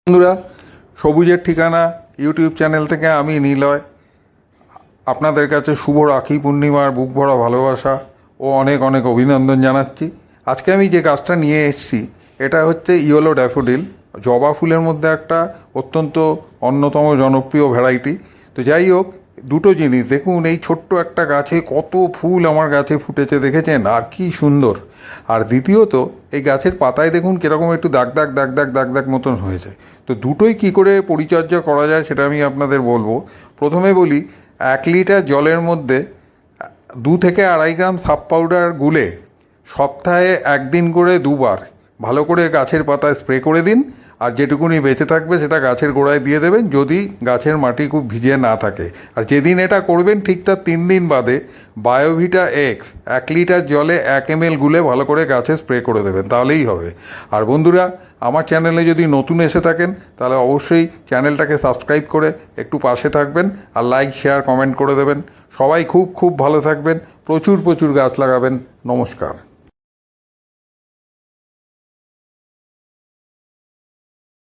বন্ধুরা, সবুজের ঠিকানা ইউটিউব চ্যানেল থেকে আমি নিলয় আপনাদের কাছে শুভ রাখি পূর্ণিমার বুক ভরা ভালোবাসা ও অনেক অনেক অভিনন্দন জানাচ্ছি। আজকে আমি যে গাছটা নিয়ে এসেছি এটা হচ্ছে ইয়েলো ড্যাফোডিল, জবা ফুলের মধ্যে একটা অত্যন্ত অন্যতম জনপ্রিয় ভ্যারাইটি। তো যাই হোক, দুটো জিনিস দেখুন, এই ছোট্ট একটা গাছে কত ফুল আমার গাছে ফুটেছে দেখেছেন, আর কি সুন্দর। আর দ্বিতীয়ত, এই গাছের পাতায় দেখুন কীরকম একটু দাগ দাগ দাগ দাগ দাগ দাগ মতন হয়েছে। তো দুটোই কী করে পরিচর্যা করা যায় সেটা আমি আপনাদের বলবো। প্রথমে বলি, 1 লিটার জলের মধ্যে 2 থেকে 2.5 গ্রাম সাব পাউডার গুলে সপ্তাহে 1 দিন করে 2 বার ভালো করে গাছের পাতায় স্প্রে করে দিন। আর যেটুকুনি বেঁচে থাকবে সেটা গাছের গোড়ায় দিয়ে দেবেন, যদি গাছের মাটি খুব ভিজে না থাকে। আর যেদিন এটা করবেন ঠিক তার 3 দিন বাদে বায়োভিটা এক্স 1 লিটার জলে 1 ml গুলে ভালো করে গাছে স্প্রে করে দেবেন, তাহলেই হবে। আর বন্ধুরা, আমার চ্যানেলে যদি নতুন এসে থাকেন তাহলে অবশ্যই চ্যানেলটাকে সাবস্ক্রাইব করে একটু পাশে থাকবেন, আর লাইক শেয়ার কমেন্ট করে দেবেন। সবাই খুব খুব ভালো থাকবেন, প্রচুর প্রচুর গাছ লাগাবেন। নমস্কার।